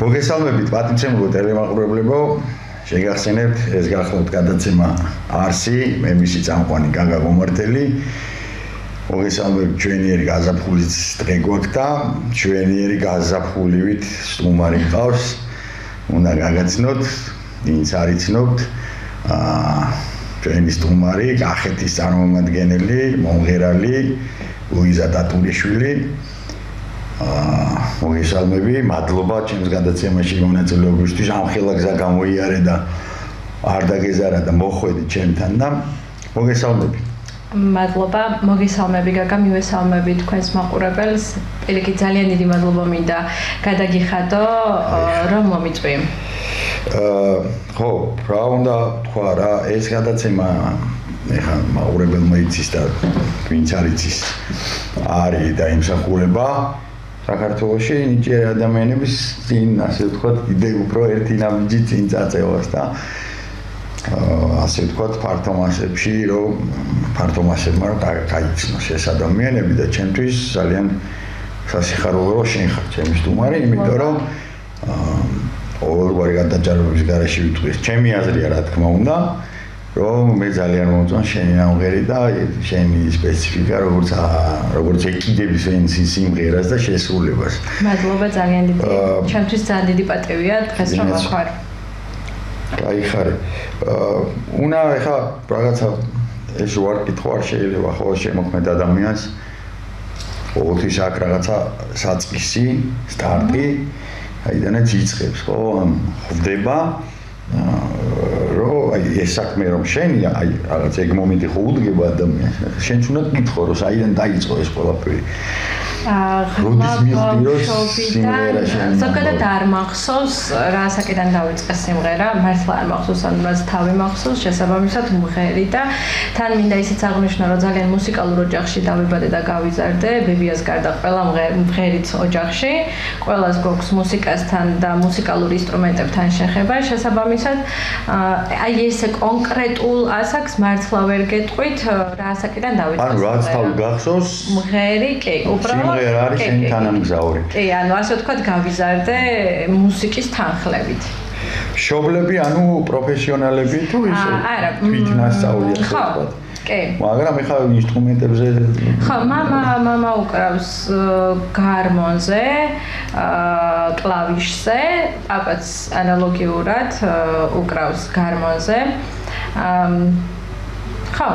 მოგესალმებით პატივცემულო ტელემაყურებლებო, შეგახსენებთ ეს გახლავთ გადაცემა არსი, მე მისი წამყვანი გაგა გომართელი. მოგესალმებით ჩვენიერი გაზაფხულის დღე გვაქვს და ჩვენიერი გაზაფხულივით სტუმარი ყავს. უნდა გაგაცნოთ, ვინც არ იცნობთ, ჩვენი სტუმარი კახეთის წარმომადგენელი, მომღერალი ლუიზა დატურიშვილი. მოგესალმები, მადლობა ჩემს გადაცემაში მონაწილეობისთვის. ამხელა გზა გამოიარე და არ დაგეზარა და მოხვედი ჩემთან და მოგესალმები. მადლობა, მოგესალმები გაგა, მივესალმები თქვენს მაყურებელს. პირიქით ძალიან დიდი მადლობა მინდა გადაგიხადო, რომ მომიწვი. ხო, რა უნდა თქვა რა, ეს გადაცემა ეხლა მაყურებელმა იცის და ვინც არ იცის არის და იმსახურება საქართველოში ნიჭიერი ადამიანების წინ, ასე ვთქვათ, კიდევ უფრო ერთი ნაბიჯი წინ წაწევას და ასე ვთქვათ, ფართო მასებში, რომ ფართო მასებმა გაიცნოს ეს ადამიანები და ჩემთვის ძალიან სასიხარულო რომ შენ ხარ ჩემი სტუმარი, იმიტომ რომ ყოველგვარი გადაჭარბების გარეშე ვიტყვი, ჩემი აზრია რა თქმა უნდა, რომ მე ძალიან მომწონს შენი ამღერი და შენი სპეციფიკა, როგორც ეკიდების ვენს სიმღერას და შესრულებას. მადლობა ძალიან დიდი. ჩემთვის ძალიან დიდი პატივია დღეს რომ ვაქვარ. გაიხარე. უნდა ეხა რაღაცა ეს ვარკითხვა არ შეიძლება ხოლმე შემოქმედ ადამიანს. ყოველთვის აქ რაღაცა საწყისი, სტარტი, აიდანაც იწყებს, ხო? ხვდება რომ აი ეს საქმე რომ შენია, აი რაღაც ეგ მომენტი ხო უდგება ადამიანს. შენც უნდა გითხო რომ საიდან დაიწყო ეს ყველაფერი. ზოგადად არ მახსოვს რა საკიდან დაიწყე სიმღერა, მართლა არ მახსოვს, ან რაც თავი მახსოვს, შესაბამისად მომღერი და თან მინდა ისიც აღნიშნო, რომ ძალიან მუსიკალურ ოჯახში დავიბადე და გავიზარდე, ბებიას გარდა ყველა მომღერიც ოჯახში, ყველას გვაქვს მუსიკასთან და მუსიკალურ ინსტრუმენტებთან შეხება, შესაბამისად აი ესე კონკრეტულ ასაკს მართლა ვერ გეტყვით, რა საკიდან დაიწყე. ანუ რაც თავი გახსოვს, მომღერი, კი, უბრალოდ სიმღერა არის შენი თანამგზავრი. კი, ანუ ასე ვთქვათ, გავიზარდე მუსიკის თანხლებით. მშობლები, ანუ პროფესიონალები თუ ისე? არა, თვითნასწავლი ასე ვთქვათ. კი. მაგრამ ეხლა ინსტრუმენტებზე ხო, მამა უკრავს გარმონზე, კლავიშზე, პაპაც ანალოგიურად უკრავს გარმონზე. ხო,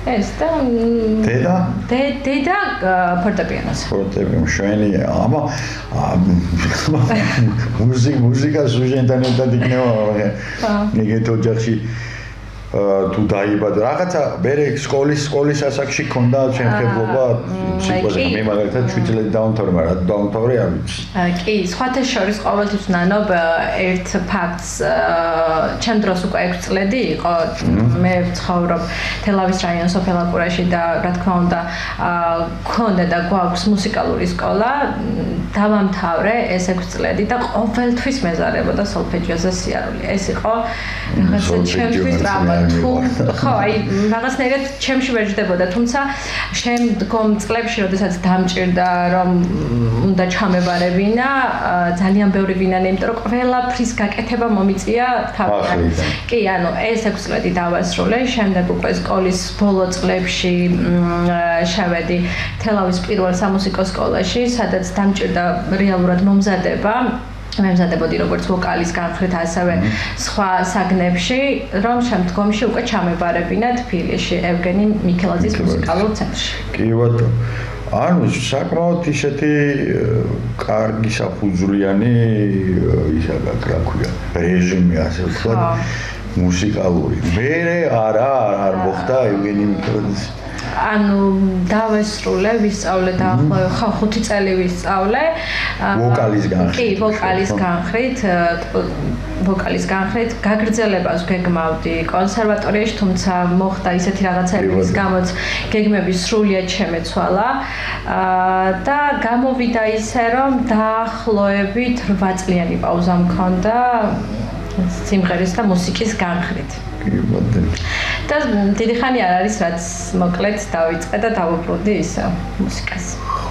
ეს და დედა ფორტეპიანოზე. ფორტეპიანო შვენი, აბა მუსიკა სუჟენთან ერთად იქნება ეგეთ ოჯახში თუ დაიბადე რაღაცა მერე სკოლის ასაკში ქონდა შემხედლობა სიტყვაზე მე მაგალითად 7 წლები დავამთავრე, მაგრამ დავამთავრე არ ვიცი. კი, სხვათა შორის ყოველთვის ნანობ ერთ ფაქტს ჩემ დროს უკვე 6 წლები იყო. მე ვცხოვრობ თელავის რაიონის სოფელაკურაში და რა თქმა უნდა ქონდა და გვაქვს მუსიკალური სკოლა. დავამთავრე ეს 6 წლები და ყოველთვის მეზარებოდა სოლფეჯიოზე სიარული. ეს იყო რაღაცა ჩემთვის ტრაუმა. ხო, აი რაღაცნაირად ჩემში ვერ ჯდებოდა, თუმცა შემდგომ წლებში, როდესაც დამჭირდა რომ უნდა ჩამებარებინა, ძალიან ბევრი ვინანა, იმიტომ რომ ყველაფრის გაკეთება მომიწია თავიდან. კი, ანუ ეს 6 წლები დავასრულე, შემდეგ უკვე სკოლის ბოლო წლებში შევედი თელავის პირველ სამუსიკო სკოლაში, სადაც დამჭირდა რეალურად მომზადება. მე მზადებოდი როგორც ვოკალის განხრით, ასევე სხვა საგნებში, რომ შემდგომში უკვე ჩამებარებინა თბილისში, ევგენი მიქელაძის მუსიკალურ ცენტრში. კი, ბატონო. ანუ საკმაოდ ისეთი კარგი საფუძვლიანი ისა რა ქვია, რეჟიმი ასე ვთქვათ, მუსიკალური. მე არ მოხდა ევგენი მიქელაძის. ანუ დავესრულე, ვისწავლე დაახლოებით 5 წელი ვისწავლე. ვოკალის განხრით. კი, ვოკალის განხრით გაგრძელებას გეგმავდი კონსერვატორიაში, თუმცა მოხდა ისეთი რაღაცები, რის გამოც გეგმები სრულიად შემეცვალა და გამოვიდა ისე, რომ დაახლოებით 8 წლიანი პაუზა მქონდა სიმღერის და მუსიკის განხრით. და დიდი ხანი არ არის, რაც მოკლედ დავიწყე და დავუბრუნდი ისე მუსიკას.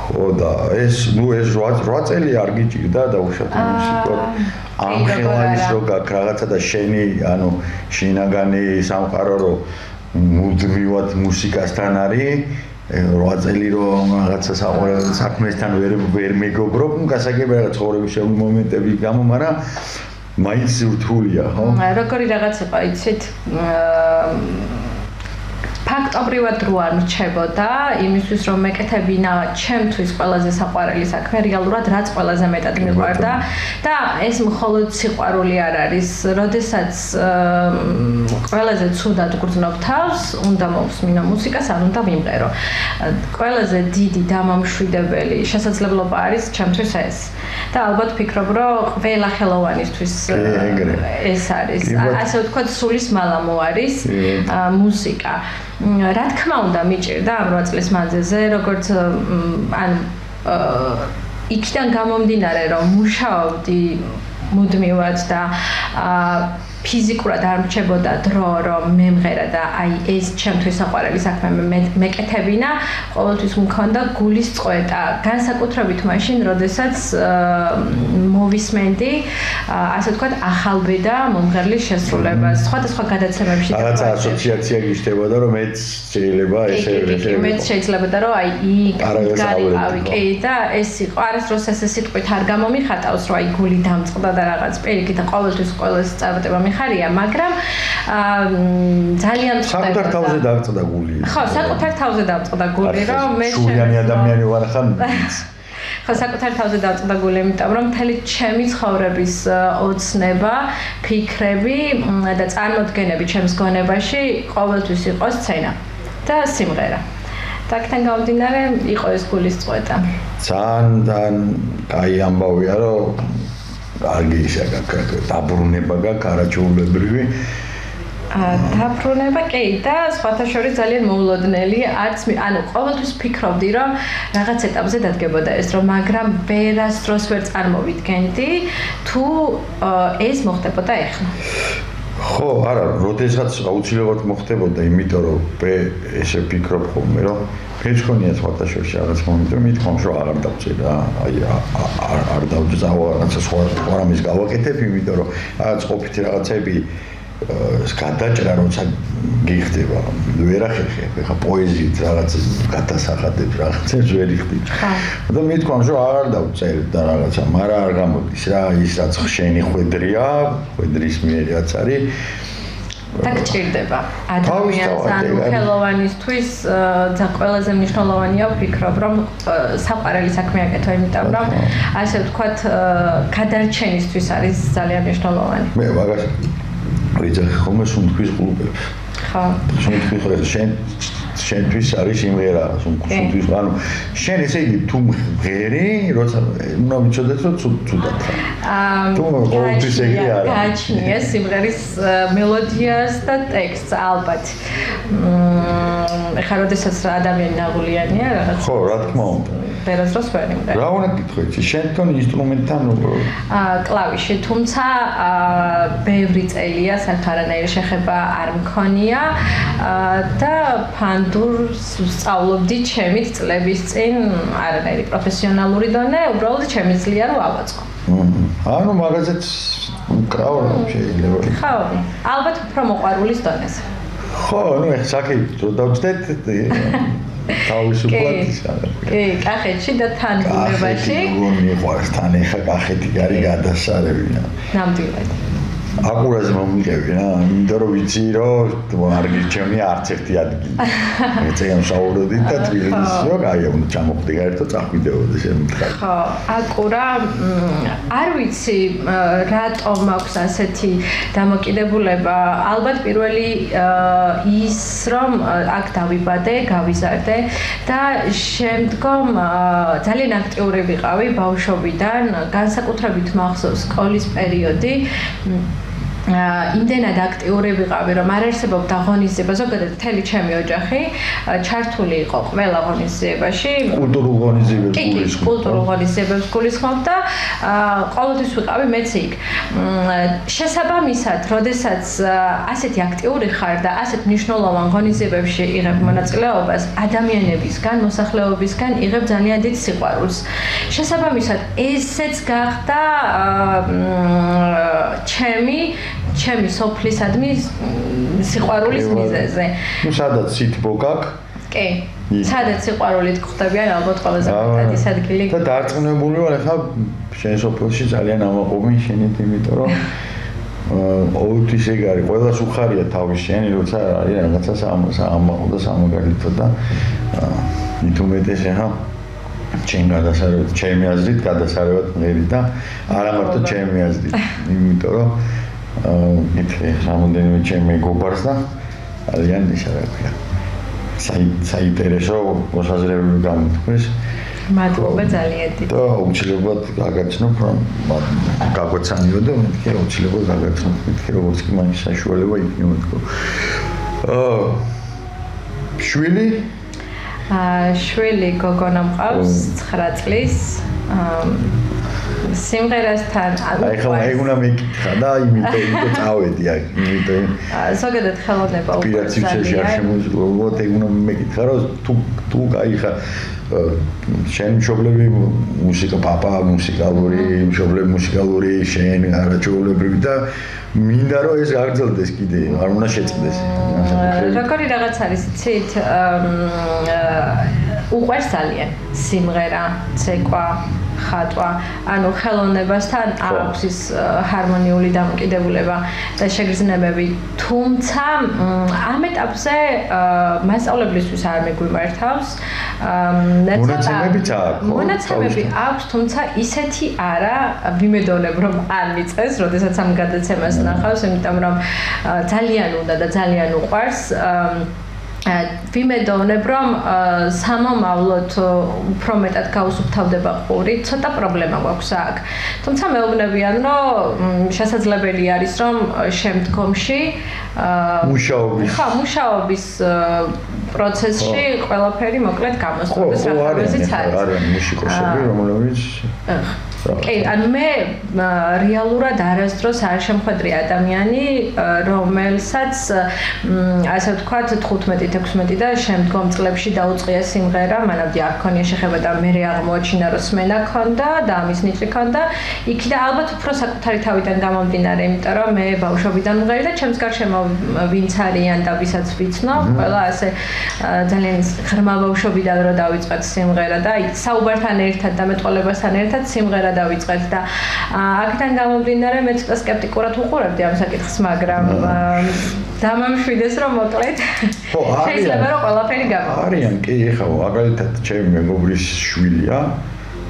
ხო და ეს 8 წელი არ გიჭირდა დაუშვათ მუსიკოთ ამ ხელანის რო გაქვს რაღაცა და შენი ანუ შინაგანი სამყარო რო მუდმივად მუსიკასთან არის 8 წელი რომ რაღაცა საქმესთან ვერ მეგობრობ, გასაგებია რაღაც ცხოვრების შემდგომ მომენტები გამო, მაგრამ მაინც რთულია, ხო? როგორი რაღაც იყო, იცით? ფაქტობრივად რო არ რჩებოდა იმისთვის რომ მეკეთებინა ჩემთვის ყველაზე საყვარელი საქმე რეალურად რაც ყველაზე მეტად მიყვარდა და ეს მხოლოდ სიყვარული არ არის როდესაც ყველაზე ცუდად გრძნობ თავს უნდა მოვსმინო მუსიკას არ უნდა ვიმღერო ყველაზე დიდი დამამშვიდებელი შესაძლებლობა არის ჩემთვის ეს და ალბათ ფიქრობ რომ ყველა ხელოვანისთვის ეს არის ასე ვთქვათ სულის მალამო არის მუსიკა რა თქმა უნდა მიჭირდა ამ 8 წლის მანძილზე როგორც ანუ იქიდან გამომდინარე რომ მუშაობდი მუდმივად და ფიზიკურად არ მრჩებოდა დრო რომ მემღერა და აი ეს ჩემთვის საყვარელი საქმე მეკეთებინა ყოველთვის მქონდა გულის წყვეტა განსაკუთრებით მაშინ როდესაც მოვისმენდი ასე ვთქვათ ახალბედა მომღერლის შესრულებას სხვადასხვა გადაცემებში და რაღაცა ასოციაცია გიშდებოდა რომ მეც შეიძლება ესე მეც შეიძლებოდა რომ აი იქ გარიყავი კი და ეს იყო არასდროს ესე სიტყვით არ გამომიხატავს რომ აი გული დამწყდა და რაღაც პირიქით და ყოველთვის ყოველს წარმატება ხარია, მაგრამ ძალიან საკუთარ თავზე დაწყდა გული. ხო, საკუთარ თავზე დაწყდა გული, რომ მე შურიანი ადამიანი ვარ ხან. ხო, საკუთარ თავზე დაწყდა გული, იმიტომ რომ მთელი ჩემი ცხოვრების ოცნება, ფიქრები და წარმოდგენები ჩემს გონებაში ყოველთვის იყო სცენა და სიმღერა. თქთან გამომდინარე, იყო ეს გულის წყვეტა. ძალიან კაი ამბავია, რომ კარგი დაბრუნება გაქვს არაჩვეულებრივი დაბრუნება კი და სხვათა შორის ძალიან მოულოდნელი არც ანუ ყოველთვის ფიქრობდი რომ რაღაც ეტაპზე დადგებოდა ეს რომ მაგრამ ვერასდროს ვერ წარმოვიდგენდი თუ ეს მოხდებოდა ეხლა ხო არა როდესაც აუცილებლად მოხდებოდა იმიტომ რომ ესე ფიქრობ ხოლმე რომ მეჩქონია სხვათა შორის რაღაც მომენტი მithkom რომ აღარ დავწე რა აი არ დავძავა რაღაცა სხვა რამის გავაკეთებ იმიტომ რომ რაღაც ყოფითი რაღაცები გადაჭრა როცა გიხდება ვერ ახერხებ ხა პოეზიით რაღაც გადასახადებს რაღაცებს ვერ იხდი და მithkom რომ აღარ დავწე და რაღაცა მაგრამ არ გამოდის რა ის რაც შენი ხვედრია ხვედრის მიერ რაც არის და გჭირდება ადამიანს ანუ ხელოვანისთვის და ყველაზე მნიშვნელოვანია ვფიქრობ რომ საყვარელი საქმე აკეთო იმიტომ რომ ასე ვთქვათ გადარჩენისთვის არის ძალიან მნიშვნელოვანი მე მაგას ვიძახი ხოლმე სუნთქვის კლუბებს ხო სუნთქვის შენთვის არის იმღერა სუნთქვის ანუ შენ ესე იგი თუ მღერი როცა უნდა ვიცოდეთ რომ ცუდად ხარ თუ ყოველთვის ეგრე არა გაჩნია სიმღერის მელოდიას და ტექსტს ალბათ ეხლა როდესაც ადამიანი ნაღულიანია რაღაც ხო რა თქმა უნდა ვერასდროს ვერ იმღერა რა უნდა გითხოთ შენ თვითონ ინსტრუმენტთან კლავიში თუმცა ბევრი წელია საერთოდ შეხება არ მქონია და ფანდურს სწავლობდი ჩემით წლების წინ არანაირი პროფესიონალური დონე უბრალოდ შემიძლია რომ ავაწყო ანუ მაგაზეც უკრავ შეიძლება ხო ალბათ უფრო მოყვარულის დონეზე ხო ну ეხ საკი რო დავწდეთ თავისუფლად კი კახეთში და თან ბუნებაში მიყვარს თან ეხა კახეთი არის გადასარევია ნამდვილად აკურაზე მომიგები რა იმიტომ რომ ვიცი რომ არ გირჩევნია არც ერთი ადგილი მეცემ საუბრობდი და თბილისში აი უნდა ჩამოხვდი გაერთო წახვიდეოდი შემდგარ ხო აკურა არ ვიცი რატომ აქვს ასეთი დამოკიდებულება ალბათ პირველი ის რომ აქ დავიბადე გავიზარდე და შემდგომ ძალიან აქტიური ვიყავი ბავშვობიდან განსაკუთრებით მახსოვს სკოლის პერიოდი იმდენად აქტიური ვიყავი, რომ არ არსებობდა ღონისძიება, ზოგადად მთელი ჩემი ოჯახი ჩართული იყო ყველა ღონისძიებაში. კულტურულ ღონისძიებებს გულისხმობ. კულტურულ ღონისძიებებს გულისხმობ და ყოველთვის ვიყავი მეც იქ. შესაბამისად, როდესაც ასეთი აქტიური ხარ და ასეთ მნიშვნელოვან ღონისძიებებში იღებ მონაწილეობას, ადამიანებისგან, მოსახლეობისგან იღებ ძალიან დიდ სიყვარულს. შესაბამისად, ესეც გახდა ჩემი სოფლისადმი სიყვარულის მიზეზი. ნუ სადაც სითბო გაქვს? კი. სადაც სიყვარულით გხვდებიან ალბათ ყველაზე მეტად ის ადგილი. და დარწმუნებული ვარ, ახლა შენ სოფელში ძალიან ამაყობენ შენით, იმიტომ რომ ყოველთვის ეგ არის, ყველას უხარია თავის შენი, როცა არის რაღაცა ამაყო და სამაგალითო და მით უმეტეს ახლა ჩემი აზრით გადასარევად მღერი და არა მარტო ჩემი აზრით, იმიტომ რომ მithli რამოდენიმე ჩემი გობარს და ძალიან ისა რა ქვია საინტერესო მოსაზრებები გამოთქვეს. მადლობა ძალიან დიდი. და უცილებლად გაგაცნობ რომ გაგვეცანიო და მეთქე უცილებლად გაგაცნობ მეთქე როგორც კი მაინც საშუალება იქნება თქო. შვილი? შვილი გოგონა მყავს 9 წლის. სიმღერასთან ახლა ეგ უნდა მეკითხა და იმიტომ წავედი აქ იმიტომ ზოგადად ხელოვნება უკვე პირაცებში არ შემოძლო ეგ უნდა მეკითხა რომ თუ აი ხა შენ მშობლები მუსიკა პაპა მუსიკალური მშობლები მუსიკალური შენ არაჩვეულებრივი და მინდა რომ ეს გაგრძელდეს კიდე არ უნდა შეწყდეს როგორი რაღაც არის იცით უყვარს ძალიან სიმღერა ცეკვა ხატვა, ანუ ხელოვნებასთან აქვს ის ჰარმონიული დამოკიდებულება და შეგრძნებები. თუმცა ამ ეტაპზე მასწავლებლისთვის არ მეგვიმართავს. მონაცემები აქვს, თუმცა ისეთი არა, ვიმედოვნებ რომ არ მიწეს, როდესაც ამ გადაცემას ნახავს, იმიტომ რომ ძალიან უნდა და ძალიან უყვარს. ვიმედოვნებ რომ სამომავლოდ უფრო მეტად გაუსუფთავდება ყური, ცოტა პრობლემა გვაქვს აქ. თუმცა მეუბნებიან რომ შესაძლებელი არის რომ შემდგომში მუშაობის პროცესში ყველაფერი მოკლედ გამოსწორდეს რაღაცებიც არის. არის მუსიკოსები რომლებიც კი, ანუ მე რეალურად არასდროს არ შემხვედრი ადამიანი, რომელსაც ასე ვთქვათ 15-16 და შემდგომ წლებში დაუწყია სიმღერა, მანამდე არ ქონია შეხება და მე აღმოაჩინა რომ სმენა ქონდა და ამის ნიჭი ქონდა. იქიდან ალბათ უფრო საკუთარი თავიდან გამომდინარე, იმიტომ რომ მე ბავშვობიდან მღერი და ჩემს გარშემო ვინც არიან და ვისაც ვიცნობ, ყველა ასე ძალიან ღრმა ბავშვობიდან რომ დავიწყეთ სიმღერა და საუბართან ერთად და მეტყოლებასთან ერთად სიმღერა დავიწყეთ და აქედან გამომდინარე მე ცოტა სკეპტიკურად უყურებდი ამ საკითხს, მაგრამ დამამშვიდეს რომ მოკლედ შეიძლება რომ ყველაფერი გამოვიდა. არიან კი, ეხლა მაგალითად ჩემი მეგობრის შვილია,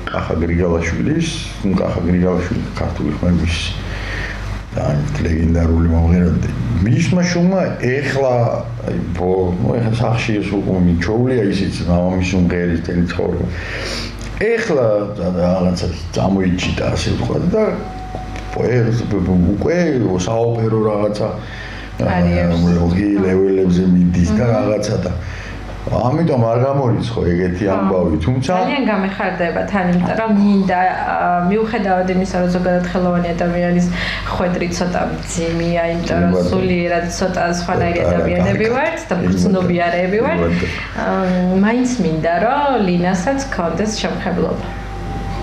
კახა გრიგალაშვილის, კახა გრიგალაშვილი ქართული ხმების ლეგენდარული მომღერალი. მისმა შუმა ეხლა ეხლა სახში ეს უკვე მიჩოვლია ისიც მამამის უმღერის თელი ცხოვრება. ეხლა რაღაცა წამოიჭიდა ასე ვთქვა და უკვე საოპერო რაღაცა ლეველებზე მიდის და რაღაცა და ამიტომ არ გამორიცხო ეგეთი ამბავი, თუმცა ძალიან გამეხარდება თან, იმიტომ რომ მინდა მიუხედავად იმისა, რომ ზოგადად ხელოვანი ადამიანის ხვედრი ცოტა მძიმეა, იმიტომ რომ სულიერად ცოტა სხვანაირი ადამიანები ვართ და გრძნობიარეები ვართ. მაინც მინდა რომ ლინასაც ჰქონდეს შემხებლობა.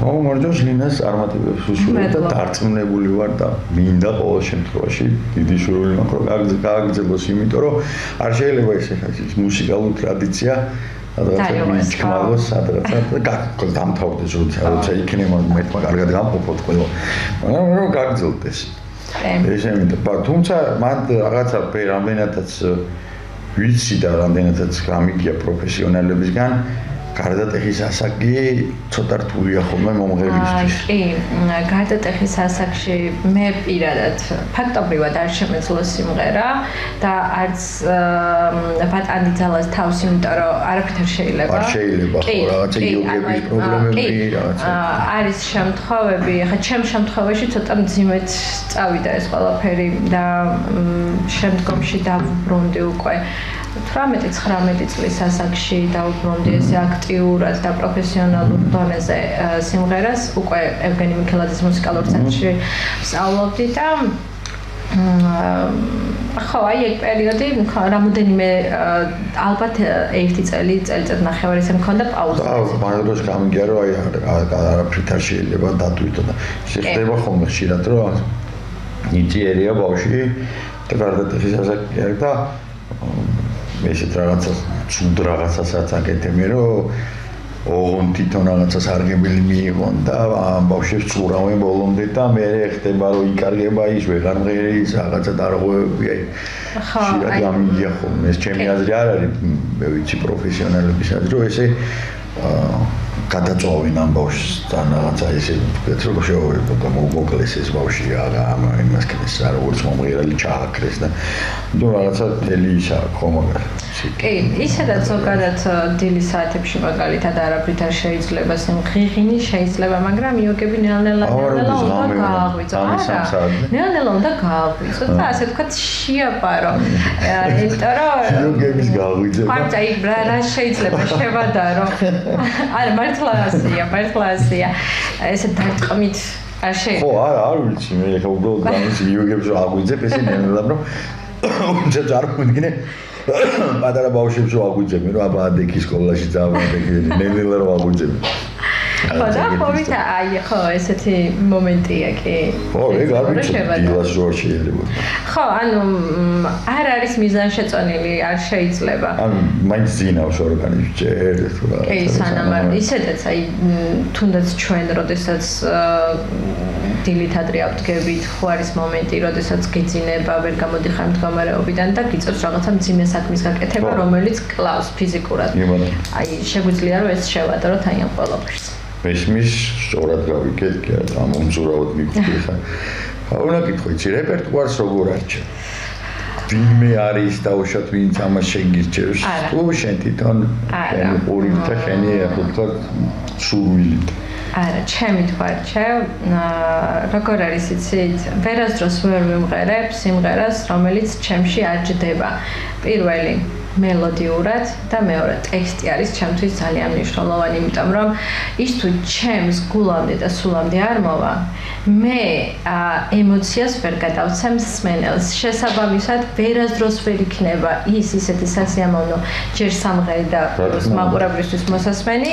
მორჯოს ლინას წარმატებებს უშურებ და დარწმუნებული ვარ და მინდა ყოველ შემთხვევაში დიდი სურვილი მაქვს რომ გააგრძელოს, იმიტომ რომ არ შეიძლება ეს მუსიკალური ტრადიცია რაღაცა მიჩქმალოს სადღაცა და დამთავრდეს როცა იქნება მეთქმა კარგად გამყოფოთ ყველა, მაგრამ რომ გააგრძელდეს. ესე მინდა, თუმცა მან რაღაცა რამდენადაც ვიცი და რამდენადაც გამიგია პროფესიონალებისგან გარდატეხის ასაკი ცოტა რთულია ხოლმე მომღერლისთვის. კი, გარდატეხის ასაკში მე პირადად ფაქტობრივად არ შემეძლო სიმღერა და არც ბატონი ძალას თავს, იმიტომ რომ არაფერ შეიძლება. არ შეიძლება ხო რაღაცა იოგების პრობლემები რაღაცა. არის შემთხვევები, ხა ჩემ შემთხვევაში ცოტა მძიმედ წავიდა ეს ყველაფერი და შემდგომში დავუბრუნდი უკვე 18-19 წლის ასაკში დავუბრუნდი ესე აქტიურად და პროფესიონალურ დონეზე სიმღერას, უკვე ევგენი მიქელაძის მუსიკალურ ცენტრში ვსწავლობდი და ხო, აი ეგ პერიოდი რამოდენიმე ალბათ ერთი წელიწად ნახევარი ისე მქონდა პაუზა. მაგდროს გამიგია რომ აი არაფრით არ შეიძლება დატვირთო და შეხდება ხოლმე ხშირად რომ ნიჭიერია ბავშვი და გარდატეხის ასაკი არის და ესეთ რაღაცა ცუდ რაღაცასაც აკეთებენ რომ ოღონდ თვითონ რაღაცა სარგებელი მიიღონ და ამ ბავშვებს წურავენ ბოლომდე და მე ხდება რომ იკარგება ის ვეღარ მღერის რაღაცა დარღვევები აი ხშირად გამიგია ხოლმე ეს ჩემი აზრი არ არის მე ვიცი პროფესიონალების აზრი რომ ესე გადაწვავენ ამ ბავშვს და რაღაცა ესე რომ შეუძლია და მოუკლეს ეს ბავშვი ამ იმას კეთეს რა როგორც მომღერალი ჩააქრეს და ნუ რაღაცა თელი ისა ხომაგა კი, ისედაც ზოგადად დილის საათებში მაგალითად არაფრით არ შეიძლება სიმღერინი შეიძლება, მაგრამ იოგები ნელ-ნელა უნდა გააღვიძო. ნელ-ნელა უნდა გააღვიძო და ასე ვთქვათ შეაპარო. იმიტომ რომ იოგების გააღვიძება. ხარჯა იქ რა შეიძლება შევადარო. არა, მართლა ასია. ესე დარტყმით არ შეიძლება. ხო, არ ვიცი, მე ხა უბრალოდ ამის იოგებს რომ აღვიძებ, ესე ნელ-ნელა რომ უნდა წარმოვიდგინე პატარა ბავშვებს რო აგვიძებენ რომ აბა ადექი სკოლაში წავედი ნელ-ნელა რო აგვიძებენ ხო და ხობით აი ხო ესეთი მომენტია კი ხო ეგ არ ვიცი დილას რო შეიძლება ხო ანუ არ არის მიზანშეწონილი არ შეიძლება ანუ მაინც ძინავს ორგანიზმი ჯერ თუ რა კი სანამ არ ისედაც აი თუნდაც ჩვენ როდესაც დილით ადრე ავდგებით ხო არის მომენტი როდესაც გიძინება ვერ გამოდიხარ მდგომარეობიდან და გიწევს რაღაცა მძიმე საქმის გაკეთება რომელიც კლავს ფიზიკურად აი შეგვიძლია რომ ეს შევადაროთ აი ამ ყველაფერს მესმის სწორად გავიგეთ კი არა ამომძურავად მიგვხვდი ხა უნდა გითხოთ რეპერტუარს როგორ არჩევ ვინმე არის დაუშვათ ვინც ამას შეგირჩევს თუ შენ თვითონ შენი პურით და შენი ახლა სურვილით არა, ჩემი თვალჩევ, როგორ არის იცით, ვერასდროს ვერ ვიმღერებ სიმღერას, რომელიც ჩემში აჯდება. პირველი მელოდიურად და მეორე ტექსტი არის ჩემთვის ძალიან მნიშვნელოვანი, იმიტომ რომ ის თუ ჩემს გულამდე და სულამდე არ მოვა, მე ემოციას ვერ გადავცემ მსმენელს. შესაბამისად, ვერასდროს ვერ იქნება ის ისეთი სასიამოვნო ჯერ სამღერი და მაყურებლისთვის მოსასმენი,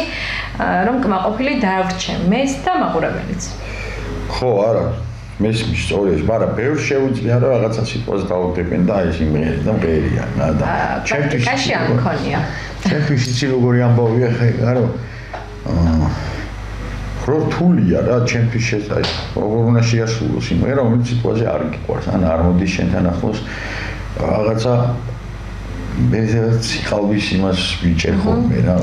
რომ კმაყოფილი დავრჩე მეც და მაყურებელიც. ხო, არა. მესმის სწორია, მაგრამ ბევრს შეუძლია რომ რაღაცა სიტყვას დაუდებენ და ეს იმღერია და მღერია და ჩემთვის არ მქონია. ჩემთვის იცი როგორი ამბავია ხა რომ რთულია რა ჩემთვის შესაძლოა როგორ უნდა შეასრულოს იმღერა რომელიც სიტყვაზე არ გიყვარს ან არ მოდის შენთან ახლოს რაღაცა მე სიყალბის იმას ვიჭერ ხოლმე რა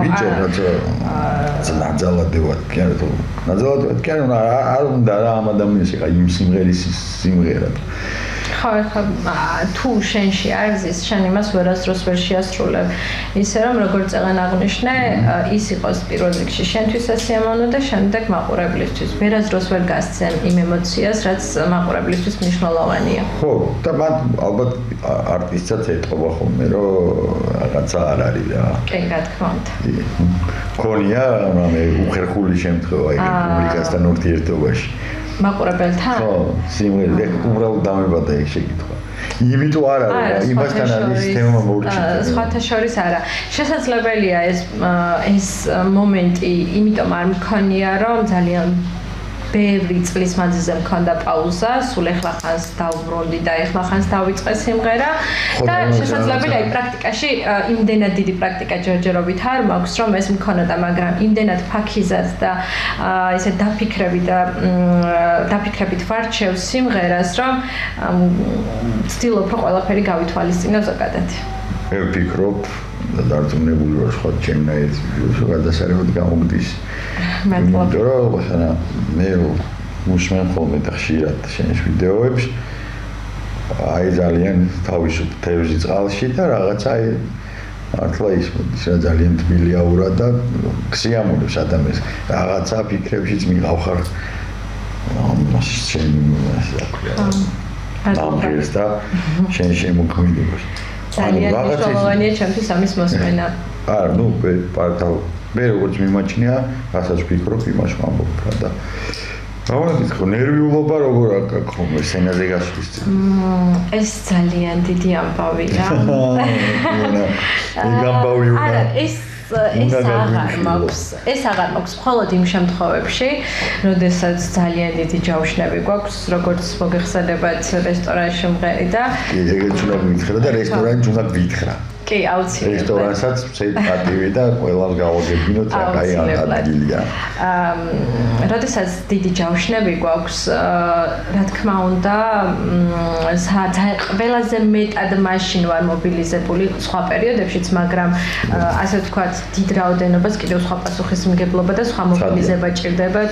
ვიჭერ რაცა ნაძალადევად კი არა თუ ნაძალადევად კი არა არ უნდა რა ამ ადამიანს ხა იმ სიმღერის სიმღერა ხა თუ შენში არის შენ იმას ვერასდროს ვერ შეასრულებ ისე რომ როგორც წეგან აღნიშნე ის იყოს პირველ რიგში შენთვის სასიამოვნო და შემდეგ მაყურებლისთვის ვერასდროს ვერ გასცემ იმ ემოციას რაც მაყურებლისთვის მნიშვნელოვანია ხო და მან ალბათ არტისტსაც ეტყობა ხოლმე რომ რაღაცა არ არის რა კი რა თქმა უნდა ქონია მე უხერხული შემთხვევა იგი პუბლიკასთან ურთიერთობაში მაყურებელთან? ხო, სიმღერა უბრალოდ დამებადა ეს შეკითხვა. იმიტომ არ არის, იმასთან არის თემა მორჩილი. სხვათა შორის არა. შესაძლებელია ეს მომენტი, იმიტომ არ მქონია, რომ ძალიან ბევრი წლის მანძილზე მქონდა პაუზა, სულ ეხლა ხანს დავბრუნდი და ეხლა ხანს დავიწყე სიმღერა და შესაძლებელია პრაქტიკაში იმდენად დიდი პრაქტიკა ჯერჯერობით არ მაქვს, რომ ეს მქონოდა, მაგრამ იმდენად ფაქიზად და ესე დაფიქრებით ვარჩევ სიმღერას, რომ ვცდილობ რომ ყველაფერი გავითვალისწინო ზოგადად. მე ვფიქრობ და დარწმუნებული ვარ სხვა ჩემნაირად გადასარევად გამოგდის. იმიტომ რომ ხანა მე უშმენ ხოლმე და ხშირად შენს ვიდეოებს აი ძალიან თავისუფ თევზი წყალში და რაღაცა მართლა ის რა ძალიან თბილი აურა და ქსიამოვნებს ადამიანს რაღაცა ფიქრებშიც მიყავხარ ამას შენ ამერს და შენ შემოქმედებას ძალიან მნიშვნელოვანია ჩემთვის ამის მოსმენა არა ნუ მე როგორც მიმაჩნია რასაც ვფიქრობ იმას ვამბობ რა და რა ხო ნერვიულობა როგორ აქვს ხოლმე სცენაზე გასვლის წინ ეს ძალიან დიდი ამბავია ეგ ამბავი უნდა არა ეს აღარ მაქვს მხოლოდ იმ შემთხვევებში როდესაც ძალიან დიდი ჯავშნები გვაქვს როგორც მოგეხსენებათ რესტორანში მღერი და ეგეც უნდა გითხრა და რესტორანი უნდა გითხრა კი, აუცილებლად. რესტორანსაც პატივი და ყველამ გავაგებინოთ რა კაი ადგილია. როდესაც დიდი ჯავშნები გვაქვს, რა თქმა უნდა, ყველაზე მეტად მაშინ ვარ მობილიზებული სხვა პერიოდებშიც, მაგრამ ასე ვთქვათ, დიდ რაოდენობას კიდევ სხვა პასუხისმგებლობა და სხვა მობილიზება ჭირდება.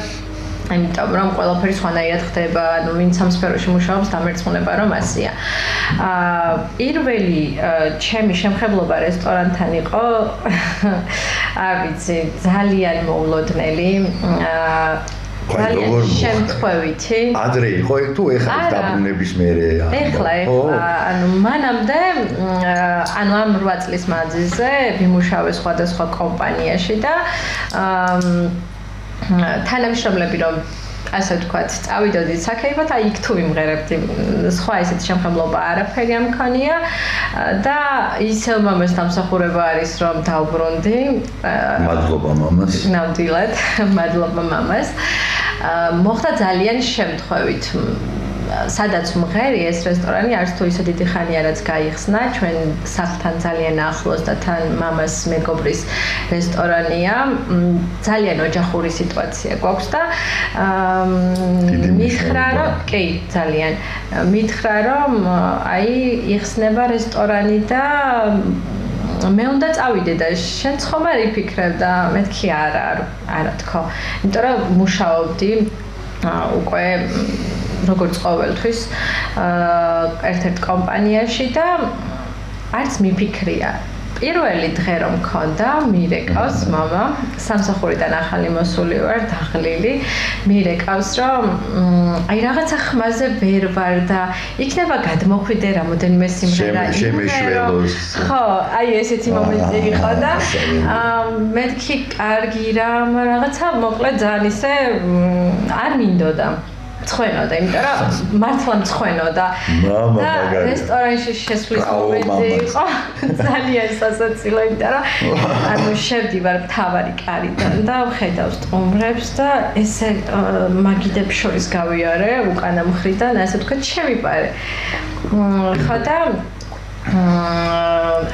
იმიტომ რომ ყველაფერი სხვანაირად ხდება, ანუ ვინც ამ სფეროში მუშაობს, დამერწმუნება რომ ასეა. პირველი ჩემი შემხებლობა რესტორანთან იყო, არ ვიცი, ძალიან მოულოდნელი. ძალიან შემთხვევითი. ადრე იყო თუ ეხლა დაბრუნების მერე? ეხლა, ანუ მანამდე, ანუ ამ 8 წლის მანძილზე ვიმუშავე სხვადასხვა კომპანიაში და თანამშრომლები რომ ასე ვთქვათ, წავიდოდით საქეებად, აი იქ თუ ვიმღერებდი, სხვა ესეთი შემხებლობა არაფერი არ მქონია და ისევ მამას დამსახურება არის რომ დავბრუნდი. მადლობა მამას. ნამდვილად, მადლობა მამას. მოხდა ძალიან შემთხვევით. სადაც მღერი ეს რესტორანი არც თუ ისე დიდი ხანია რაც გაიხსნა ჩვენ სახლთან ძალიან ახლოს და თან მამას მეგობრის რესტორანია ძალიან ოჯახური სიტუაცია გვაქვს და მითხრა რომ კი ძალიან მითხრა რომ აი იხსნება რესტორანი და მე უნდა წავიდე და შენ ხომ არ იფიქრებ და მეთქი არა თქო იმიტომ რომ მუშაობდი უკვე როგორც ყოველთვის ერთ-ერთ კომპანიაში და არც მიფიქრია პირველი დღე რომ მქონდა მირეკავს მამა სამსახურიდან ახალი მოსული ვარ დაღლილი მირეკავს რომ აი რაღაცა ხმაზე ვერ ვარ და იქნება გადმოხვიდე რამოდენიმე სიმღერა შემეშველოს ხო აი ესეთი მომენტი იყო და მეთქი კარგი რაღაცა მოკლედ ძალიან ისე არ მინდოდა მცხვენოდა, იმიტომ რომ მართლა მცხვენოდა. მამა და რესტორანში შესვლის მომენტი იყო ძალიან სასაცილო, იმიტომ რომ ანუ შევდივარ მთავარი კარიდან და ვხედავ სტუმრებს და ესე მაგიდებს შორის გავიარე უკანა მხრიდან, ასე ვთქვათ, შევიპარე. ხო და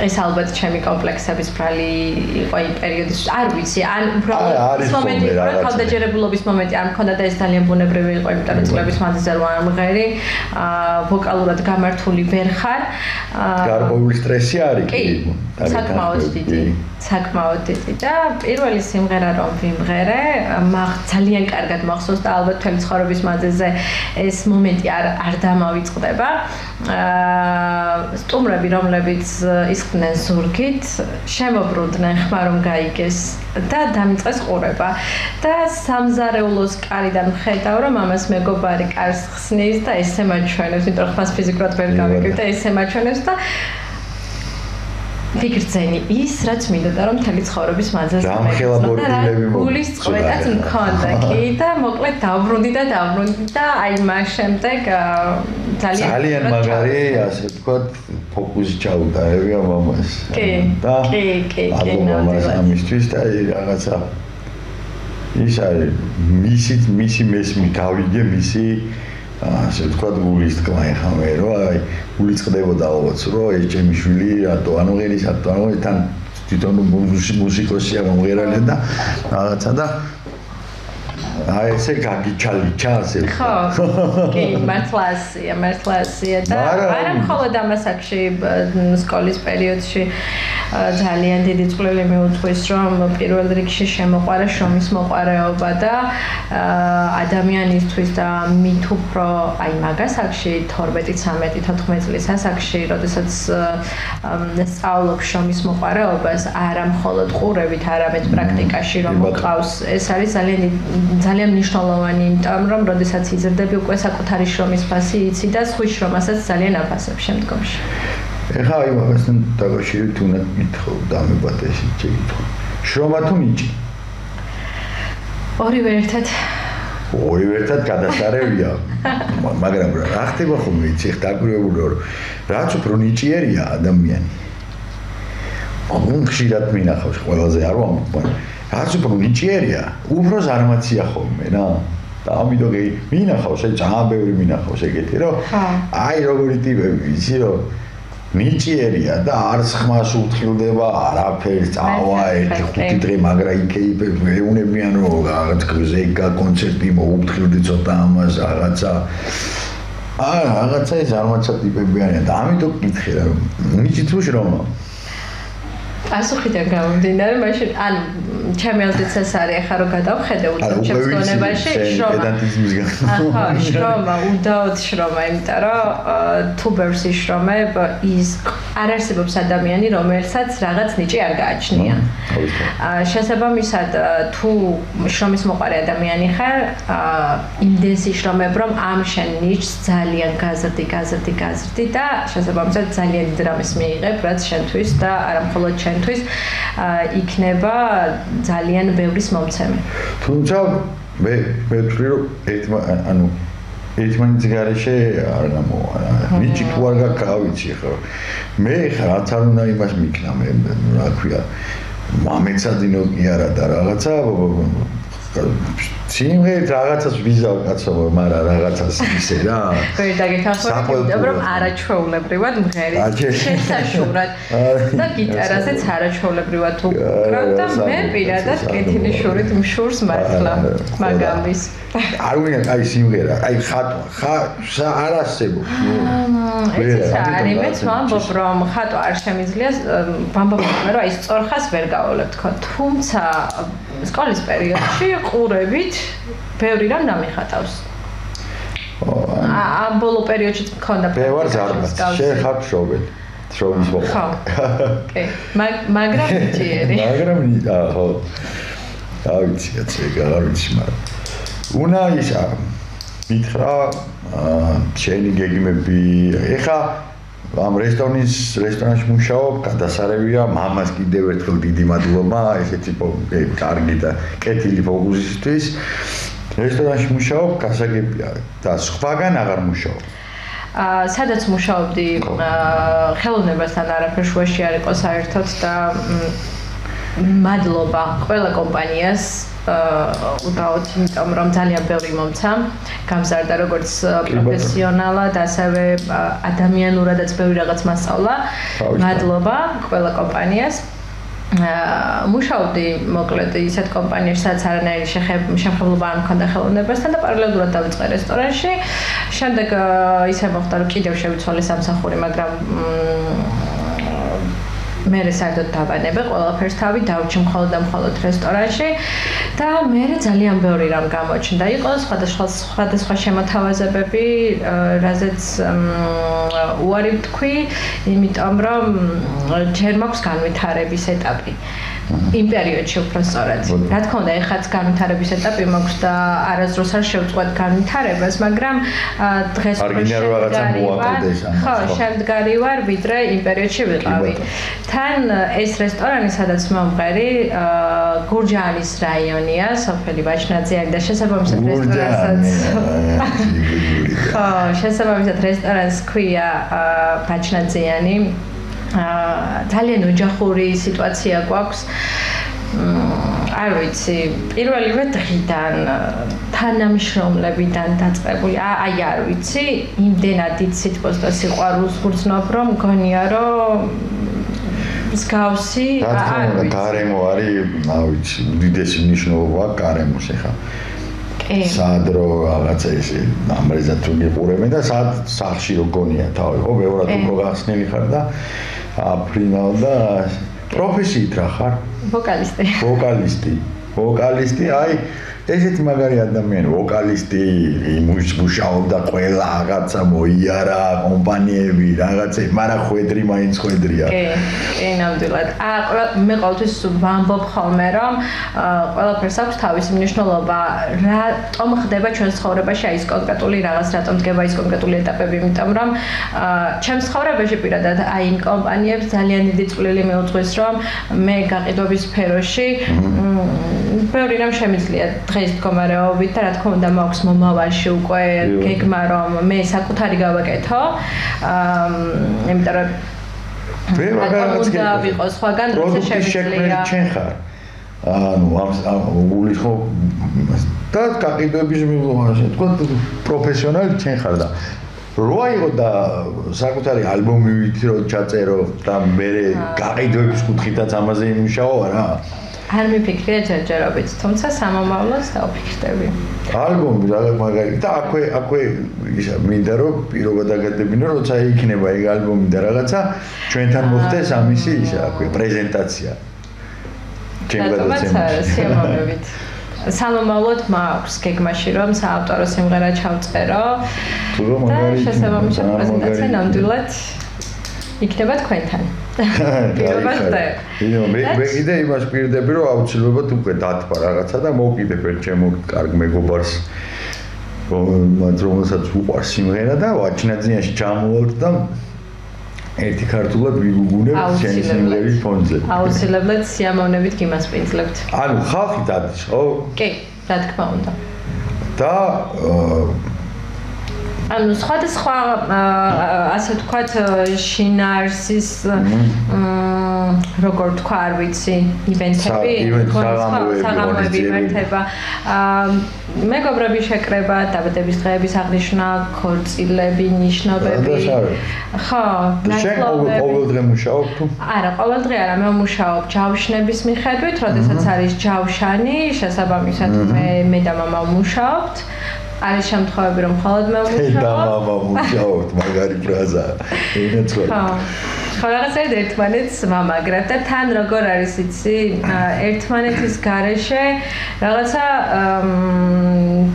ეს ალბათ ჩემი კომპლექსების ბრალი იყო იმ პერიოდის არ ვიცი ან უბრალოდ ის მომენტი იყო რომ თავდაჯერებულობის მომენტი არ მქონდა და ეს ძალიან ბუნებრივი იყო იმიტომ რომ წლების მანძილზე რომ არ მღერი ვოკალურად გამართული ვერ ხარ გარკვეული სტრესი არის კი საკმაოდ დიდი და პირველი სიმღერა რომ ვიმღერე ძალიან კარგად მახსოვს და ალბათ მთელი ცხოვრების მანძილზე ეს მომენტი არ დამავიწყდება სტუმრები რომლებიც ისხდნენ ზურგით შემოbrunდნენ ხმა რომ გაიგეს და დამიწყეს ყურება და სამზარეულოს კარიდან ხედავ რომ ამას მეგობარი კარს ხსნის და ესე მაჩვენებს იმიტომ რომ ხმას ფიზიკურად ვერ გავიგებ და ესე მაჩვენებს და ფიქრწენი ის რაც მინდოდა რომ მთელი ცხოვრების მანძილზე გულის წვეთაც მქონდა კი და მოკლედ დავბრუნდი და აი მას შემდეგ ძალიან მაგარი ასე ვთქვათ ფოკუსი ჩაუტარებია მამას და კი მამას ამისთვის და რაღაცა ის არის მისი მესმი გავიგე მისი ასე ვთქვათ გულის თქმა ეხა მე რომ აი გული წყდებოდა ალბათ რომ ეს ჩემი შვილი რატო ანუ ღერის რატო ანუ თან თვითონ მუსიკოსია მომღერალი და რაღაცა და აი ესე გაგიჩალიჩა ასე. ხო, კი, მართლასია და არა მხოლოდ ამასაკში სკოლის პერიოდში ძალიან დიდი წვლილი მიუძღვის, რომ პირველ რიგში შემოყვარა შრომის მოყვარეობა და ადამიანისთვის და მით უფრო აი მაგასაკში 12-13-14 წლის ასაკში, როდესაც სწავლობ შრომის მოყვარეობას, არა მხოლოდ ყურებით, არამედ პრაქტიკაში რომ მოყავს, ეს არის ძალიან მნიშვნელოვანი, იმიტომ რომ როდესაც იზრდები უკვე საკუთარი შრომის ფასი იცი და სხვის შრომასაც ძალიან აფასებ შემდგომში. ეხლა აი მაგასთან დაკავშირებით უნდა მითხრა დამებად ეს შეკითხვა. შრომა თუ ნიჭი? ორივე ერთად გადასარევია. მაგრამ რა ხდება ხოლმე იცი დაგვირებული რომ რაც უფრო ნიჭიერია ადამიანი. ხშირად მინახავს ყველაზე არ ვამბობ. რაც უფრო ნიჭიერია, უფრო ზარმაცია ხოლმე რა. და ამიტომ მინახავს აი ძალიან ბევრი მინახავს ეგეთი რომ აი როგორი ტიპები იცი რომ ნიჭიერია და არც ხმას უთხილდება არაფერს წავა ერთი 5 დღე მაგრა იქეიფებს მეუნებიან რომ რაღაც გზეგა კონცერტი მოუფთხილდი ცოტა ამას რაღაცა რაღაცა ეს ზარმაცა ტიპები არიან და ამიტომ გითხე რა ნიჭი თუ შრომა ასოხიდან გამომდინარე, მაშინ ან ჩემი აზრით ეს არის ახლა რომ გადავხედე უცხოეთში გონებაში შრომა. ახლა შრომა, უდაოდ შრომა, იმიტომ რომ თუ ბევრს იშრომებ, ის არ არსებობს ადამიანი, რომელსაც რაღაც ნიჭი არ გააჩნია. შესაბამისად, თუ შრომის მოყარე ადამიანი ხარ, იმდენს იშრომებ, რომ ამ შენ ნიჭს ძალიან გაზრდი და შესაბამისად ძალიან დიდ რამეს მიიღებ, რაც შენთვის და არა მხოლოდ ჩვენთვის იქნება ძალიან ბევრის მომცემი. თუმცა მე ვთვლი რომ ერთმანეთის გარეშე არ გამოვა. ნიჭი თუ არ გავიცი ხო. მე რაც არ უნდა იმას მიქნა მე რა ქვია მამეცადინო კი არა და რაღაცა სიმღერით რაღაცას ვიზავ კაცო, მაგრამ რაღაცას ისე რა. ვერ დაგეთანხმებით, რომ არაჩვეულებრივად მღერით, შესაშურად და გიტარაზეც არაჩვეულებრივად უკრავ და მე პირადად კეთილი შურით მშურს მართლა მაგამის. არ ვინდა აი სიმღერა, აი ხატვა არ არსებობს. ეს არის მეც ვამბობ რომ ხატვა არ შემიძლია, ვამბობ რომ აი სწორხას ვერ გავავლებ თქო, თუმცა სკოლის პერიოდში ყურებით ბევრი რამ დამიხატავს. ამ ბოლო პერიოდშიც მქონდა მე ვარ ზარმაც, შენ ხარ მშობელი. შრომის მოყვა. ხო. ოკეი. მაგრამ ნიჭიერი. მაგრამ ხო. ავიცი კაცი, არ ვიცი მაგრამ. უნდა ისა მითხრა შენი გეგმები ეხა ამ რესტორანში მუშაობ, გადასარევია, მამას კიდევ ერთხელ დიდი მადლობა, ესეთი კარგი და კეთილი ფოკუსისთვის. რესტორანში მუშაობ, გასაგებია და სხვაგან აღარ მუშაობ. სადაც მუშაობდი, ხელოვნებასთან არაფერ შუაში არ იყო საერთოდ და მადლობა ყველა კომპანიას უდაოდ, იმიტომ რომ ძალიან ბევრი მომცა, გამზარდა როგორც პროფესიონალად, ასევე ადამიანურადაც ბევრი რაღაც მასწავლა. მადლობა ყველა კომპანიას. მუშაობდი მოკლედ ისეთ კომპანიაში, სადაც არანაირი შემხებლობა არ მქონდა ხელოვნებასთან და პარალელურად დავიწყე რესტორანში. შემდეგ ისე მოხდა, რომ კიდევ შევიცვალე სამსახური, მაგრამ მე საერთოდ დავანებე ყველაფერს თავი, დავჭი მხოლოდ და მხოლოდ რესტორანში და მე ძალიან ბევრი რამ გამოჩნდა. იყო სხვადასხვა შემოთავაზებები, რაზეც უარი ვთქვი, იმიტომ რომ ჯერ მაქვს განვითარების ეტაპი. იმ პერიოდში უფრო სწორად. რა თქმა უნდა, ეხაც განვითარების ეტაპი მაქვს და არასდროს არ შევწყვეტ განვითარებას, მაგრამ დღეს ხო, შემდგარი ვარ, ვიდრე იმ პერიოდში ვიყავი. თან ეს რესტორანი, სადაც მომღერი, გურჯაანის რაიონია, სოფელი ბაჩნაძიანი და შესაბამისად რესტორანსაც ხო, შესაბამისად რესტორანს ქვია ბაჩნაძიანი. ძალიან ოჯახური სიტუაცია გვაქვს. არ ვიცი, პირველივე დღიდან თანამშრომლებიდან დაწყებული, აი არ ვიცი, იმდენად დიდ სიტყვას და სიყვარულს ვგრძნობ, რომ მგონია, რომ მსგავსი არ ვიცი. გარემო არის, არ ვიცი, უდიდესი მნიშვნელობა გარემოს ეხა. სადრო რაღაცა ისე ამრეზე თუ მიყურებენ და სახლში რო გონია თავი ხო ბევრად უფრო გახსნილი ხარ და აფრინავ და პროფესიით რა ხარ? ვოკალისტი, აი ესეთი მაგარი ადამიანი, ვოკალისტი, მუშაობდა ყველა რაღაცა მოიარა, კომპანიები, რაღაცები, მაგრამ ხვედრი მაინც ხვედრია. კი, ნამდვილად. მე ყოველთვის ვამბობ ხოლმე, რომ ყველაფერს აქვს თავისი მნიშვნელობა. რატომ ხდება ჩვენს ცხოვრებაში აი ეს კონკრეტული რაღაც, რატომ დგება ის კონკრეტული ეტაპები, იმიტომ რომ ჩემს ცხოვრებაში პირადად აი იმ კომპანიებს ძალიან დიდი წვლილი მიუძღვის, რომ მე გაყიდვების სფეროში ბევრი რამ შემიძლია დღეს მდგომარეობით და რა თქმა უნდა მაქვს მომავალში უკვე გეგმა რომ მე საკუთარი გავაკეთო იმიტომ რომ მე მაგალითად უნდა ვიყოს სხვაგან როცა შემიძლია ჩვენ ხარ ანუ ამ გული ხო და გაყიდვების მიმოხმარებაში თქო პროფესიონალი ჩვენ ხარ და რო აიღო და საკუთარი ალბომი ვითრო ჩაწერო და მე გაყიდვების კუთხითაც ამაზე იმუშაო რა არ მიფიქრია ჯერჯერობით, თუმცა სამომავლოს დავფიქრდები. ალბომი რაღაც მაგარი და აქვე მინდა რომ პირობა დაგადებინო, როცა იქნება ეგ ალბომი და რაღაცა ჩვენთან მოხდეს ამისი ისა აქვე პრეზენტაცია. შემოგებით. სამომავლოდ მაქვს გეგმაში რომ საავტორო სიმღერა ჩავწერო. და შესაბამისად პრეზენტაცია ნამდვილად იქნება თქვენთან. მე კიდე იმას პირდები რომ აუცილებლად უკვე დათვა რაღაცა და მოვკიდებ ერთ ჩემო კარგ მეგობარს რომელსაც უყვარს სიმღერა და ვაჩინაძინიაში ჩამოვალთ და ერთი ქართულად ვიგუგუნებ ჩემი სიმღერის ფონზე. აუცილებლად სიამოვნებით გიმასპინძლებთ. ანუ ხალხი დადის, ხო? კი, რა თქმა უნდა. და ანუ სხვადასხვა ასე ვთქვათ შინაარსის როგორ თქვა არ ვიცი ივენთები საღამოები ივენთება მეგობრები შეკრება დაბადების დღეების აღნიშვნა ქორწილები ნიშნობები ხო ყოველდღე მუშაობ თუ არა ყოველდღე არა მე მუშაობ ჯავშნების მიხედვით როდესაც არის ჯავშანი შესაბამისად მე და მამა ვმუშაობთ არის შემთხვევები რომ მხოლოდ მე ვმუშაობ და მამა ვმუშაობთ მაგარი ფრაზა ენაცვლა ხო რაღაცა ერთმანეთს ვამაგრებ და თან როგორ არის იცი ერთმანეთის გარეშე რაღაცა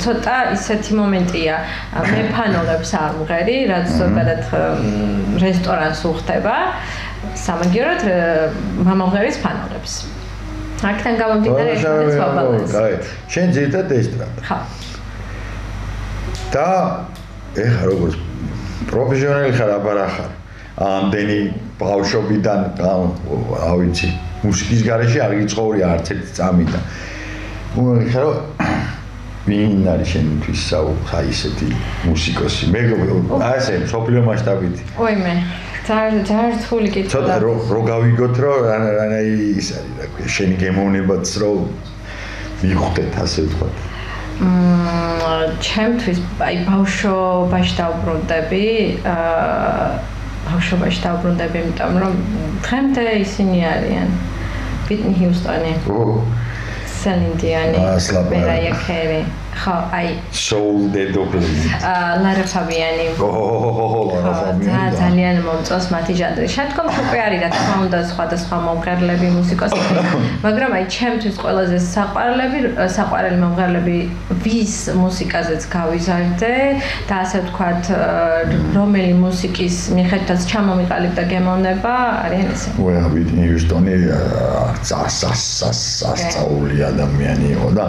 ცოტა ისეთი მომენტია მე ფანოლებს არ მღერი რაც ზოგადად რესტორანს უხდება სამაგიეროდ მამა მღერის ფანოლებს აქთან გამომდინარე ერთმანეთს ვაბალანსებ კაი შენ ზირთად ესტრადა ხო და ეხა როგორც პროფესიონალი ხარ აბარა ხარ ამდენი ბავშვობიდან ავიცი მუსიკის გარეშე არ გიცხოვრი არც ერთი წამი და ეხა რომ ვინ არის შენთვის საისეთი მუსიკოსი მეგობრო ასე სოფლიო მასშტაბით ოიმე ძართული კითხვა ცოტა რო გავიგოთ რომ რანაი ის არის რა ქვია შენი გემოვნებაც რომ მიხვდეთ ასე ვთქვათ ჩემთვის აი ბავშვობაში დავბრუნდები იმიტომ რომ დღემდე ისინი არიან ვიტნი ჰიუსტონი სელინ დიონი მერაია კერი ხო აი soul dedopli ლარა ფაბიანი ძალიან მომწონს მათი ჟანრი შეთქომ უკვე არის რა თქმა უნდა სხვადასხვა მომღერლები მუსიკოსები მაგრამ აი ჩემთვის ყველაზე საყვარელი მომღერლები ვის მუსიკაზეც გავიზარდე და ასე ვთქვათ რომელი მუსიკის მიხედვითაც ჩამომიყალიბდა გემოვნება არიან ესენი ვიტნი ჰიუსტონი სასწაული ადამიანი იყო და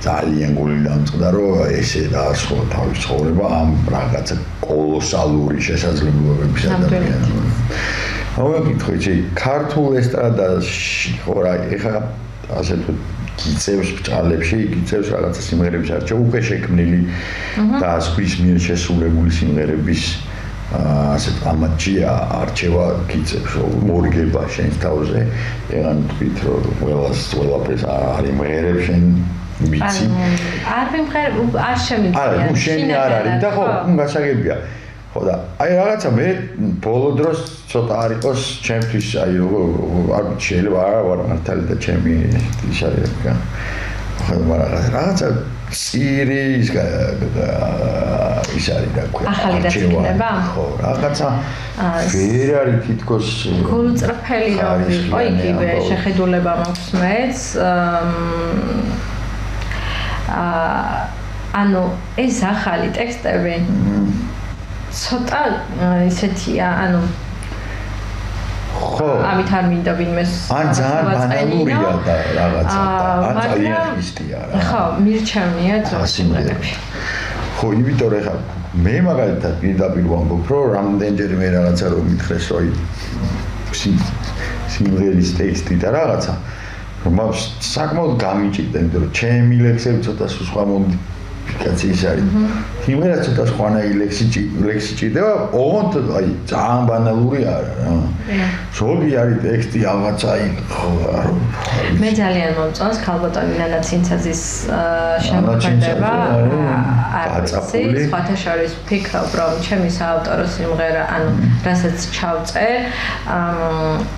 ძალიან გული დამწყდა რომ ესე დაასრულა თავის ცხოვრება ამ რაღაცა კოლოსალური შესაძლებლობების ადამიანს. მოგეკითხე, ქართულ ესტრადაში ხო რა ეხა ასე თუ გიწევს ბჭალებში, გიწევს რაღაცა სიმღერების არჩევა უკვე შექმნილი და სხვის მიერ შესრულებული სიმღერების ასე ამაჩი არჩევა გიწევს მორგება შენს თავზე ეგან თქვით რომ ყველაფერს არის მღერებს შენ ვიცი არ ვიმღერ არ შემიძლია არა ნუ შენი არ არის და ხო გასაგებია ხო და აი რაღაცა მე ბოლო დროს ცოტა არ იყოს ჩემთვის აი როგორ არ შეიძლება არა ვარ მართალი და ჩემი ის არის რა რაღაცა წირი ის არის რა ქვია ახალი დაწინება ხო რაღაცა ვერ არის თითქოს გულწრფელი რომ იყო იგივე შეხედულება მაქვს მეც ანუ ეს ახალი ტექსტები ცოტა ისეთია ანუ ხო ამით არ მინდა ვინმეს ან ძალიან ბანალურია და რაღაცა ან ძალიან ხისტია რა ხო მირჩევნია სიმღერები ხო იმიტომ რომ ეხლა მე მაგალითად პირდაპირ ვამბობ რომ რამდენჯერმე რაღაცა რომ მითხრეს რომ სიმღერის ტექსტი და რაღაცა რომ საკმაოდ გამიჭირდა იმიტომ რომ ჩემი ლექსები ცოტა სხვა მოდიფიკაციის არის სიმღერა ცოტა სხვანაირი ლექსი ჭირდება ოღონდ აი ძალიან ბანალური არა რა ზოგი არის ტექსტი რაღაცა მე ძალიან მომწონს ქალბატონი ნანა ცინცაძის შემოქმედება გაწაფული სხვათა შორის ვფიქრობ რომ ჩემი საავტორო სიმღერა ანუ რასაც ჩავწერ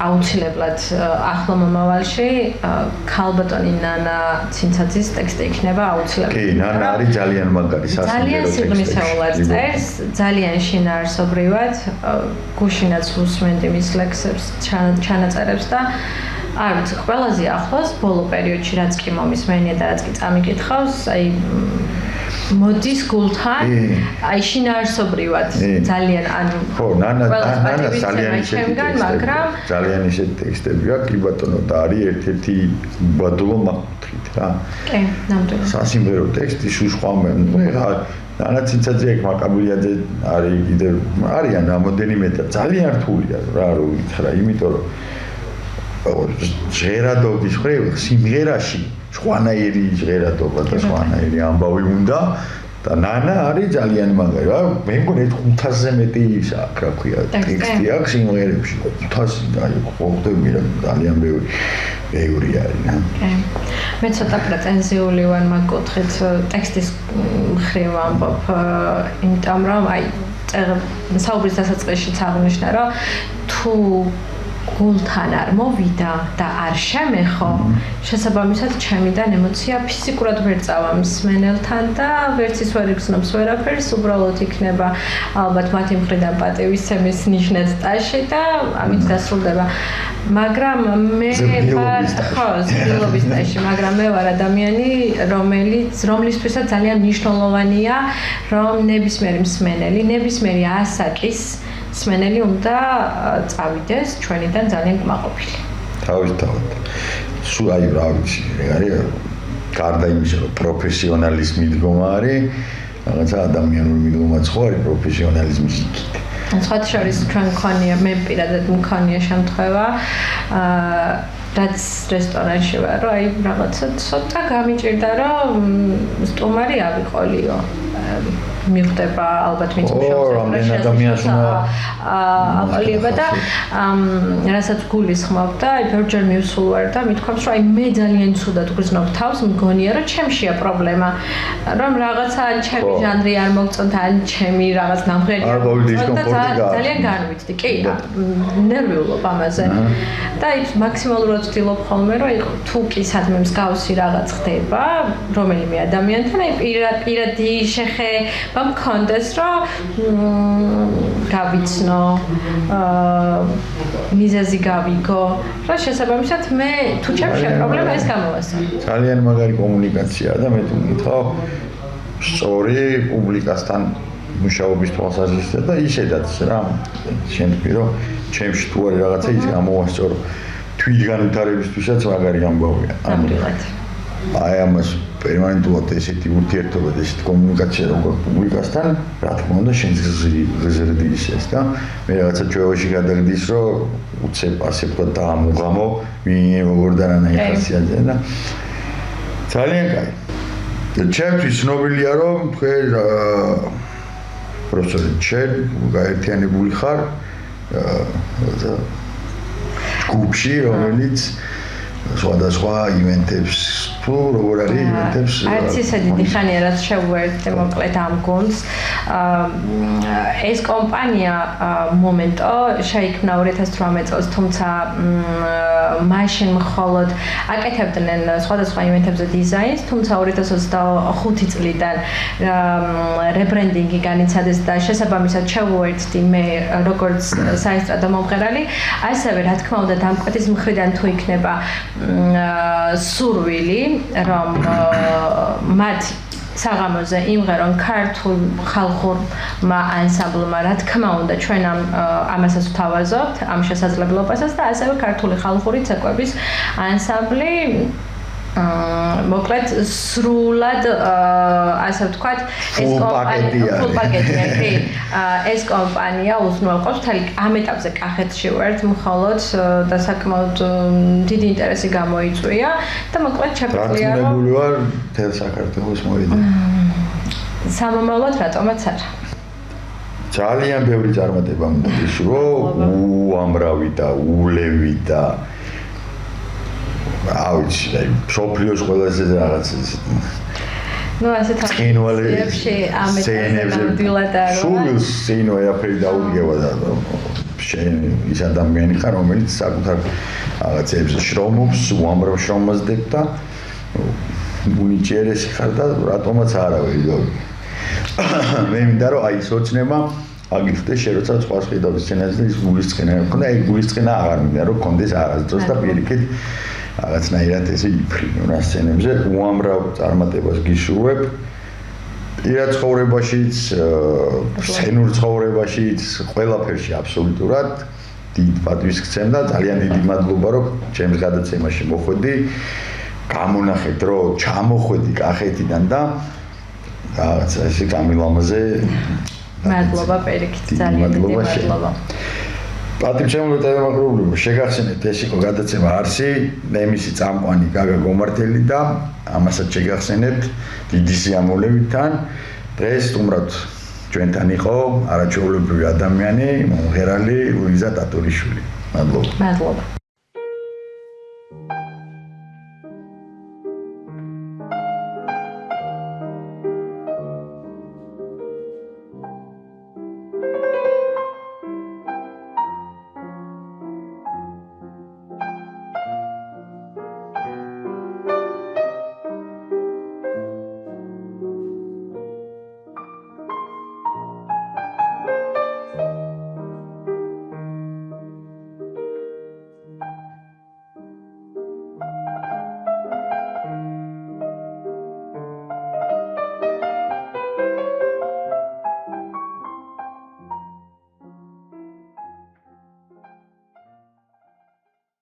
აუცილებლად ახლო მომავალში ქალბატონი ნანა ცინცაძის ტექსტი იქნება აუცილებლად კი ნანა არის ძალიან მაგარი ძალიან სიღრმისეულად წერს ძალიან შინაარსობრივად გუშინაც უსმენდი მის ლექსებს ჩანაწერებს და არ ვიცი ყველაზე ახლოს ბოლო პერიოდში რაც კი მომისმენია და რაც კი წამიკითხავს აი მოდის გულთან აი შინაარსობრივად ძალიან ანუ ხო ნანა ძალიან ისეთი მაგრამ ძალიან ისეთი ტექსტები აქვს კი ბატონო და არის ერთ-ერთი ბადლო მაგთით რა კი ნამდვილად სასიმღერო ტექსტი სხვა ნანა ცინცაძე მაკაბულიაძე არის კიდევ არიან რამოდენიმე და ძალიან რთულია რა რომ ითხრა იმიტომ რომ ჟღერადობის ხრივ სიმღერაში სხვანაირი ჟღერადობა და სხვანაირი ამბავი უნდა და ნანა არის ძალიან მაგარი რა მე მგონი 500-ზე მეტი ის აქვს რა ქვია ტექსტი აქვს სიმღერებში 500 აი ყოფდები რა ძალიან ბევრი არის რა მე ცოტა პრეტენზიული ვარ მაგ კუთხით ტექსტის მხრივ ამბობ იმიტომ რომ აი საუბრის დასაწყისშიც აღნიშნა რომ თუ გულთან არ მოვიდა და არ შემეხო შესაბამისად ჩემიდან ემოცია ფიზიკურად ვერ წავა მსმენელთან და ვერც ის ვერ იგრძნობს ვერაფერს უბრალოდ იქნება ალბათ მათი მხრიდან პატივისცემის ნიშნად ტაში და ამით დასრულდება მაგრამ მე ვარ ხო ზრდილობის ტაში მაგრამ მე ვარ ადამიანი რომლისთვისაც ძალიან მნიშვნელოვანია რომ ნებისმიერი მსმენელი ნებისმიერი ასაკის მსმენელი უნდა წავიდეს ჩვენიდან ძალიან კმაყოფილი. თავისთავად. სულ აი რა ვიცი, არის გარდა იმისა, რომ პროფესიონალიზმი დგომა არის, რაღაცა ადამიანური მიდგომაც ხო არის პროფესიონალიზმის იქით. სხვა შორის ჩვენ მქონია, მე პირადად მქონია შემთხვევა, რაც რესტორანში ვარ, რომ აი რაღაცა ცოტა გამიჭირდა, რომ სტუმარი ავიყოლიო. მიხვდება ალბათ მით მშობლებს ადამიანს აყოლება და რასაც გულისხმობ და აი ბევრჯერ მივსულ ვარ და მithქვამს რომ აი მე ძალიან ცუდად გრძნობ თავს მგონია რომ ჩემშია პრობლემა რომ რაღაცა ჩემი ჟანრი არ მოგწონთ ან ჩემი რაღაც ნამღერი არ მოგწონთ და ძალიან განვიცდი კი ნერვიულობ ამაზე და აი მაქსიმალურად ვცდილობ ხოლმე რომ აი თუ კი სადმე მსგავსი რაღაც ხდება რომელიმე ადამიანთან აი პირადი შეხება მქონდეს რომ გავიცნო მიზეზი გავიგო რა შესაბამისად მე თუ ჩემშია პრობლემა ეს გამოვასწრო ძალიან მაგარი კომუნიკაციაა და მე თუ მითხავ სწორი პუბლიკასთან მუშაობის თვალსაზრისით და ისედაც რა შემთხვევით რომ ჩემში თუ არის რაღაცა ის გამოვასწორო თვითგანვითარებისთვისაც მაგარი ამბავია ნამდვილად აი ამას პერმანენტულად ესეთი ურთიერთობა და ესეთი კომუნიკაცია როგორ პუბლიკასთან რა თქმა უნდა შენს გზერდის ეს და მე რაღაცა ჩვევაში გადაგდის რომ უცებ ასე ვთქვათ დაამუღამო ვინ როგორ და რანაირ ხასიათზე და ძალიან კაი და ჩემთვის ცნობილია რომ თქვენ პროფესორი ჩენ გაერთიანებული ხარ ჯგუფში რომელიც სხვადასხვა ივენტებს თუ როგორ არის ივენთებს არც ისე დიდი ხანია რაც შევუერთდი მოკლედ ამ გუნდს ეს კომპანია მომენტო შეიქმნა 2018 წელს თუმცა მაშინ მხოლოდ აკეთებდნენ სხვადასხვა ივენთებზე დიზაინს თუმცა 2025 წლიდან რებრენდინგი განიცადეს და შესაბამისად შევუერთდი მე როგორც საესტრადო მომღერალი ასევე რა თქმა უნდა დამკვეთის მხრიდან თუ იქნება სურვილი რომ მათ საღამოზე იმღერონ ქართულ ხალხურმა ანსამბლმა რა თქმა უნდა ჩვენ ამასაც ვთავაზობთ ამ შესაძლებლობასაც და ასევე ქართული ხალხური ცეკვების ანსამბლი მოკლედ სრულად ასე ვთქვათ ეს ეს კომპანია უზრუნველყოფს მთელი ამ ეტაპზე კახეთში ვართ მხოლოდ და საკმაოდ დიდი ინტერესი გამოიწვია და მოკლედ შეგვიძლია რომ დარწმუნებული ვარ თელ საქართველოს მოვიდა სამომავლოდ რატომაც არა ძალიან ბევრი წარმატება მოდის რომ უამრავი და ულევი და ავიცი და სოფლიოს ყველაზე რაღაც ну ასეთ წინვალებში სულ სინო ეფერი დაუგება და შენ ის ადამიანი ხარ რომელიც საკუთარ რაღაცებს შრომობს უამრავ შრომას დებ და უნიჭიერესი ხარ და რატომაც არა ვიდოდი მე მინდა რომ აი ეს ოცნება აგიხდე შენ როცა სხვა შეხედავს სცენაზე ის გულისწყენა ხონდა აი გულისწყენა აღარ მინდა რომ კონდეს არასდროს და პირიქით რაღაცნაირად ესე იფრინო რა სცენებზე უამრავ წარმატებას გიშურვებ პირად ცხოვრებაშიც სცენურ ცხოვრებაშიც ყველაფერში აბსოლუტურად დიდ პატივს გცემ და ძალიან დიდი მადლობა რომ ჩემს გადაცემაში მოხვედი გამონახეთ რომ ჩამოხვედი კახეთიდან და რაღაცა ესე გამილამაზე მადლობა პირიქით ძალიან დიდი მადლობა პატრიჩემ ტელემაგროვი შეგახსენეთ ეს იყო გადაცემა არსი ნემისი წამყვანი გაგა გომართელი და ამასაც შეგახსენეთ დიდი სიამოვნებთან დღეს სტუმრად ჩვენთან იყო არაჩვეულებრივი ადამიანი მომღერალი ლუიზა ტატურიშვილი მადლობა